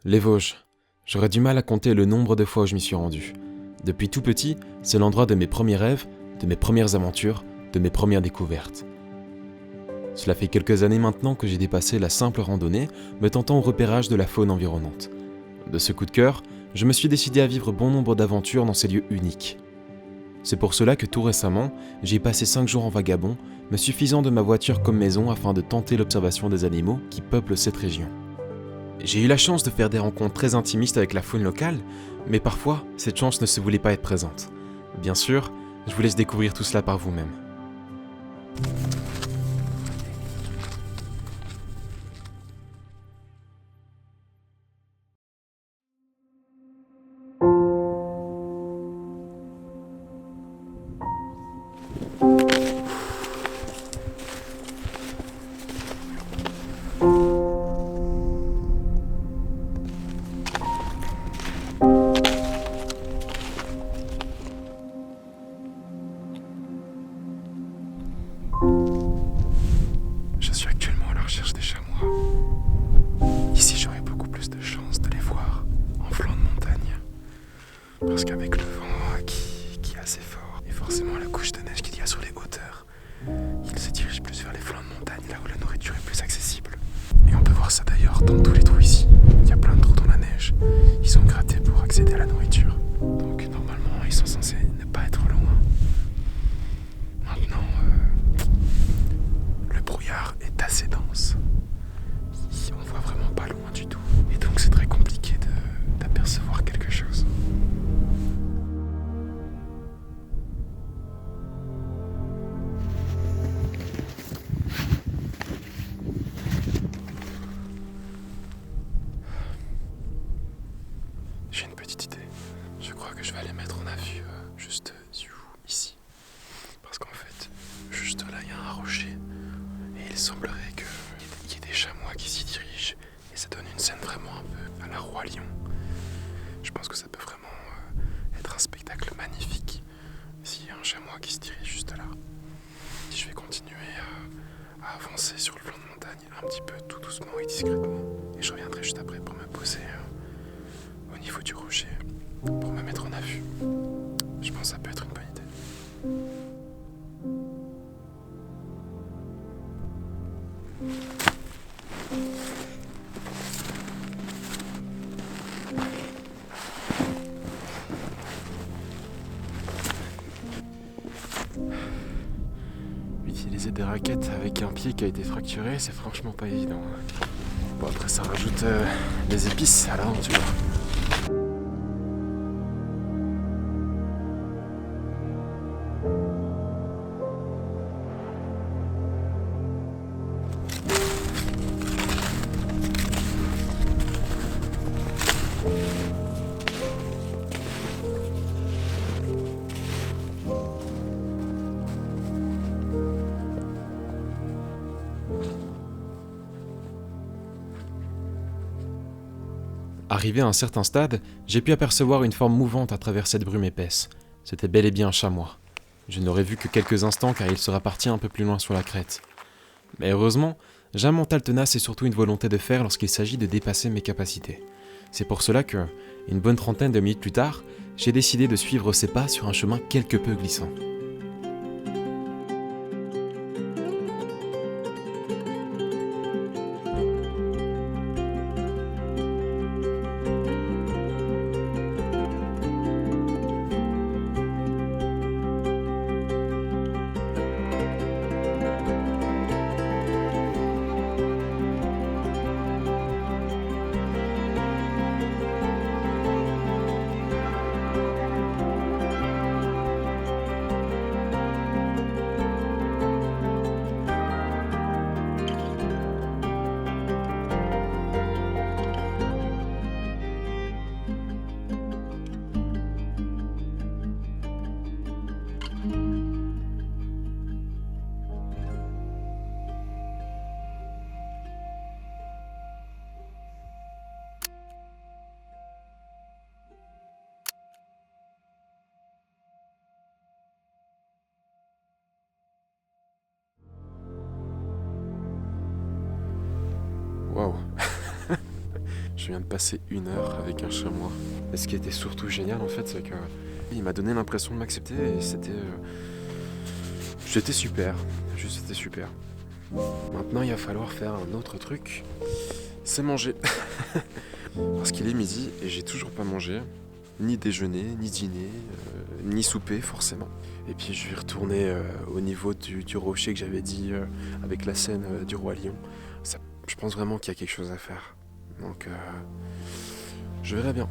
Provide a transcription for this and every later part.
Les Vosges. J'aurais du mal à compter le nombre de fois où je m'y suis rendu. Depuis tout petit, c'est l'endroit de mes premiers rêves, de mes premières aventures, de mes premières découvertes. Cela fait quelques années maintenant que j'ai dépassé la simple randonnée, me tentant au repérage de la faune environnante. De ce coup de cœur, je me suis décidé à vivre bon nombre d'aventures dans ces lieux uniques. C'est pour cela que tout récemment, j'ai passé 5 jours en vagabond, me suffisant de ma voiture comme maison afin de tenter l'observation des animaux qui peuplent cette région. J'ai eu la chance de faire des rencontres très intimistes avec la faune locale, mais parfois, cette chance ne se voulait pas être présente. Bien sûr, je vous laisse découvrir tout cela par vous-même. Je suis actuellement à la recherche des chamois. Ici, j'aurais beaucoup plus de chances de les voir en flanc de montagne. Parce qu'avec le vent qui est assez fort, et forcément la couche de neige qu'il y a sur les hauteurs, ils se dirigent plus vers les flancs de montagne, là où la nourriture est plus accessible. Et on peut voir ça d'ailleurs dans tous les trous ici. Il y a plein de trous dans la neige. Ils sont grattés pour accéder à la nourriture. Donc normalement, ils sont censés ne pas être loin. Maintenant, le brouillard est assez dense. On voit vraiment pas loin du tout. Et donc c'est très compliqué d'apercevoir quelque chose. J'ai une petite idée. Je crois que je vais aller mettre en vue juste ici. Parce qu'en fait, juste là, il y a un rocher. Et il semblerait qu'il y ait des chamois qui s'y dirigent. Et ça donne une scène vraiment un peu à la Roi Lion. Je pense que ça peut vraiment être un spectacle magnifique s'il y a un chamois qui se dirige juste là. Je vais continuer à avancer sur le flanc de montagne un petit peu tout doucement et discrètement. Et je reviendrai juste après pour me poser au niveau du rocher pour me mettre en vue. Je pense que ça peut être une bonne idée. Utiliser des raquettes avec un pied qui a été fracturé, c'est franchement pas évident. Bon, après ça rajoute des épices à l'aventure. Arrivé à un certain stade, j'ai pu apercevoir une forme mouvante à travers cette brume épaisse. C'était bel et bien un chamois. Je n'aurais vu que quelques instants car il sera parti un peu plus loin sur la crête. Mais heureusement, j'ai un mental tenace et surtout une volonté de faire lorsqu'il s'agit de dépasser mes capacités. C'est pour cela que, une bonne trentaine de minutes plus tard, j'ai décidé de suivre ses pas sur un chemin quelque peu glissant. viens de passer 1 heure avec un chamois. Et ce qui était surtout génial en fait, c'est que il m'a donné l'impression de m'accepter et c'était super. Juste c'était super. Maintenant il va falloir faire un autre truc, c'est manger. Parce qu'il est midi et j'ai toujours pas mangé. Ni déjeuner, ni dîner, ni souper forcément. Et puis je vais retourner au niveau du rocher que j'avais dit avec la scène du Roi Lion. Je pense vraiment qu'il y a quelque chose à faire. Donc je verrai bien.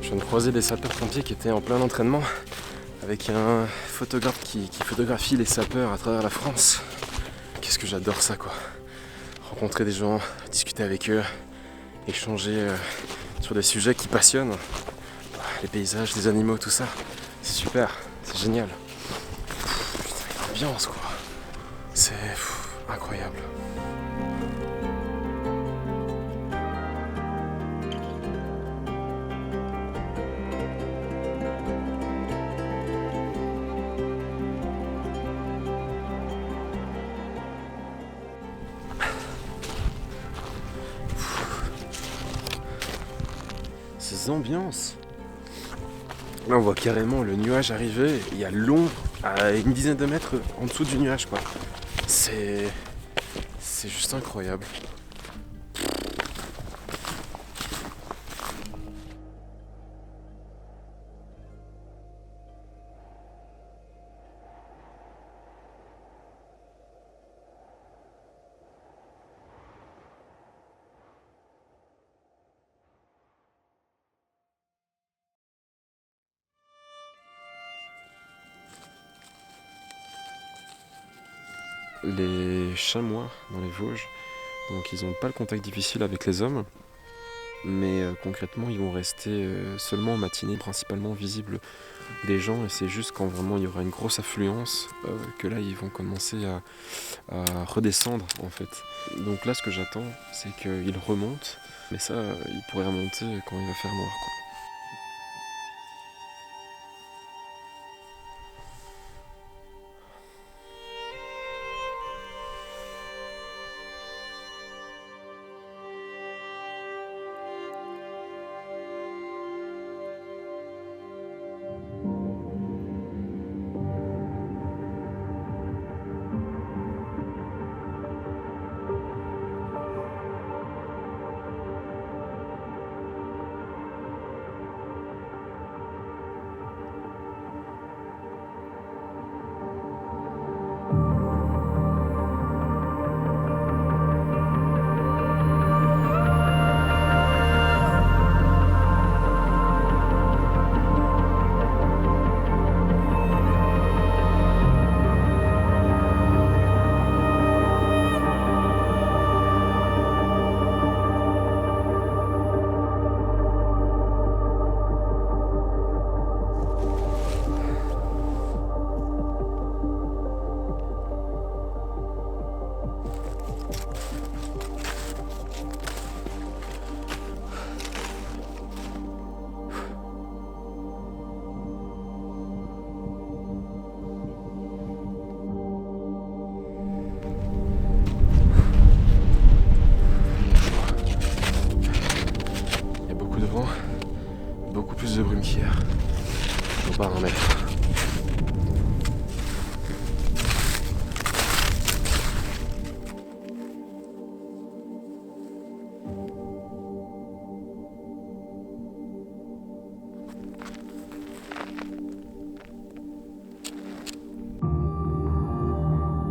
Je viens de croiser des sapeurs-pompiers qui étaient en plein entraînement avec un photographe qui photographie les sapeurs à travers la France. Qu'est-ce que j'adore ça quoi. Rencontrer des gens, discuter avec eux, échanger sur des sujets qui passionnent. Les paysages, les animaux, tout ça. C'est super, c'est génial. Putain, l'ambiance quoi. C'est incroyable. Ces ambiances. Là on voit carrément le nuage arriver, il y a l'ombre à une dizaine de mètres en dessous du nuage quoi. C'est juste incroyable. Les chamois dans les Vosges, donc ils n'ont pas le contact difficile avec les hommes, mais concrètement ils vont rester seulement en matinée, principalement visibles des gens, et c'est juste quand vraiment il y aura une grosse affluence que là ils vont commencer à redescendre en fait. Donc là ce que j'attends c'est qu'ils remontent, mais ça ils pourraient remonter quand il va faire noir quoi. Beaucoup plus de brume qu'hier. Faut pas en mettre.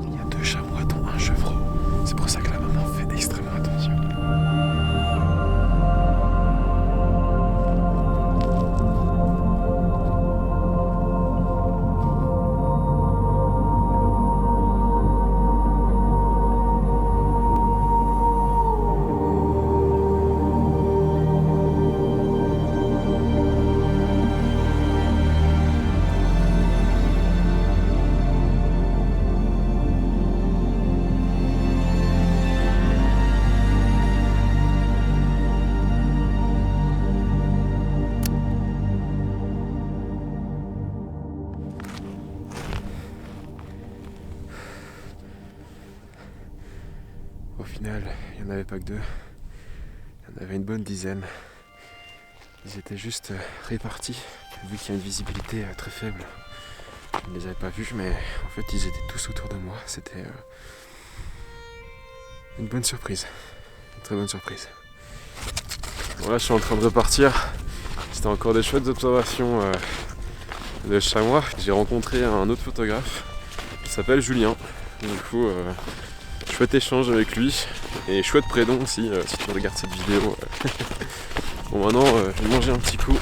Il y a 2 chamois dont un chevreau. C'est pour ça que la maman fait extrêmement attention. Au final, il n'y en avait pas que deux. Il y en avait une bonne dizaine. Ils étaient juste répartis, vu qu'il y a une visibilité très faible. Je ne les avais pas vus, mais en fait ils étaient tous autour de moi. C'était une bonne surprise, une très bonne surprise. Bon, là je suis en train de repartir. C'était encore des chouettes observations de chamois. J'ai rencontré un autre photographe qui s'appelle Julien. Du coup, chouette échange avec lui et chouette prénom aussi si tu regardes cette vidéo. Bon, maintenant je vais manger un petit coup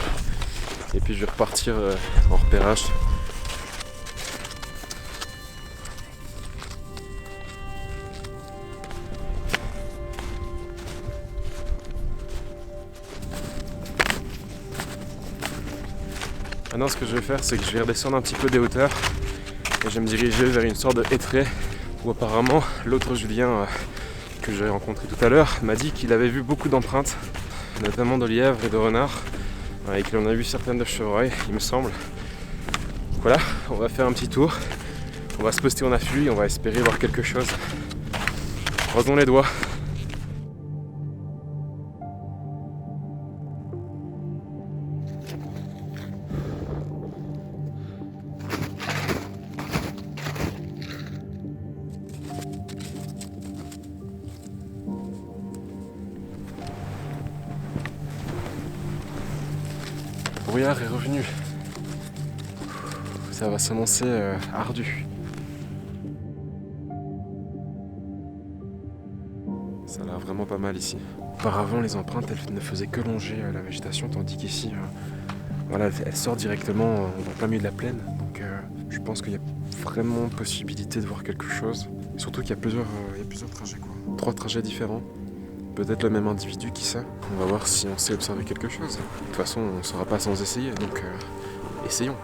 et puis je vais repartir en repérage. Maintenant ce que je vais faire, c'est que je vais redescendre un petit peu des hauteurs et je vais me diriger vers une sorte de hêtraie où apparemment l'autre Julien que j'ai rencontré tout à l'heure m'a dit qu'il avait vu beaucoup d'empreintes, notamment de lièvres et de renards, et qu'il en a vu certaines de chevreuils, il me semble. Voilà, on va faire un petit tour, on va se poster en affût et on va espérer voir quelque chose. Croisons les doigts. Le brouillard est revenu. Ça va s'annoncer ardu. Ça a l'air vraiment pas mal ici. Auparavant, les empreintes, elles ne faisaient que longer la végétation, tandis qu'ici, voilà, elles sortent directement dans plein milieu de la plaine. Donc je pense qu'il y a vraiment possibilité de voir quelque chose. Surtout qu'il y a plusieurs trajets, quoi. 3 trajets différents. Peut-être le même individu, qui sait. On va voir si on sait observer quelque chose. De toute façon, on ne saura pas sans essayer, donc essayons.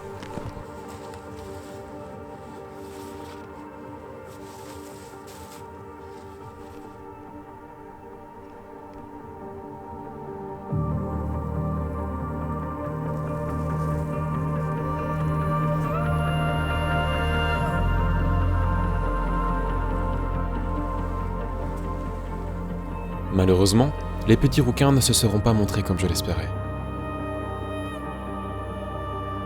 Malheureusement, les petits rouquins ne se seront pas montrés comme je l'espérais.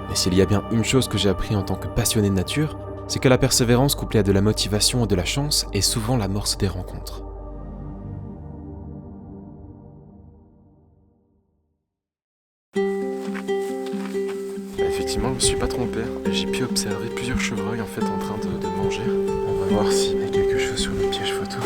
Mais s'il y a bien une chose que j'ai appris en tant que passionné de nature, c'est que la persévérance couplée à de la motivation et de la chance est souvent l'amorce des rencontres. Effectivement, je me suis pas trompé. J'ai pu observer plusieurs chevreuils en fait en train de manger. On va voir s'il y a quelque chose sur le piège photo.